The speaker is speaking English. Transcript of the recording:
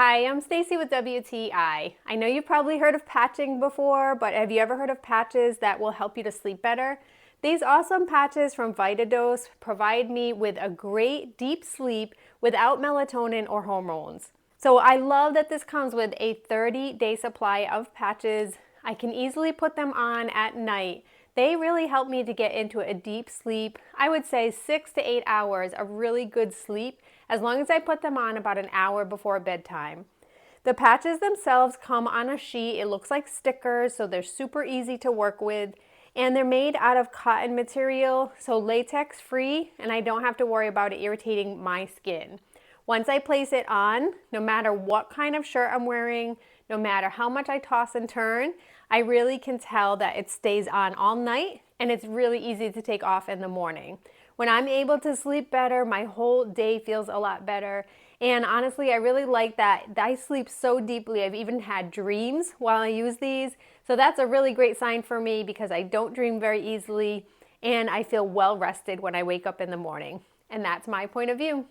Hi, I'm Stacy with WTI. I know you've probably heard of patching before, but have you ever heard of patches that will help you to sleep better? These awesome patches from Vytadose provide me with a great deep sleep without melatonin or hormones. So I love that this comes with a 30-day supply of patches. I can easily put them on at night. They really help me to get into a deep sleep. I would say 6 to 8 hours of really good sleep, as long as I put them on about an hour before bedtime. The patches themselves come on a sheet. It looks like stickers, so they're super easy to work with. And they're made out of cotton material, so latex free, and I don't have to worry about it irritating my skin. Once I place it on, no matter what kind of shirt I'm wearing, no matter how much I toss and turn, I really can tell that it stays on all night, and it's really easy to take off in the morning. When I'm able to sleep better, my whole day feels a lot better. And honestly, I really like that I sleep so deeply. I've even had dreams while I use these. So that's a really great sign for me because I don't dream very easily and I feel well rested when I wake up in the morning. And that's my point of view.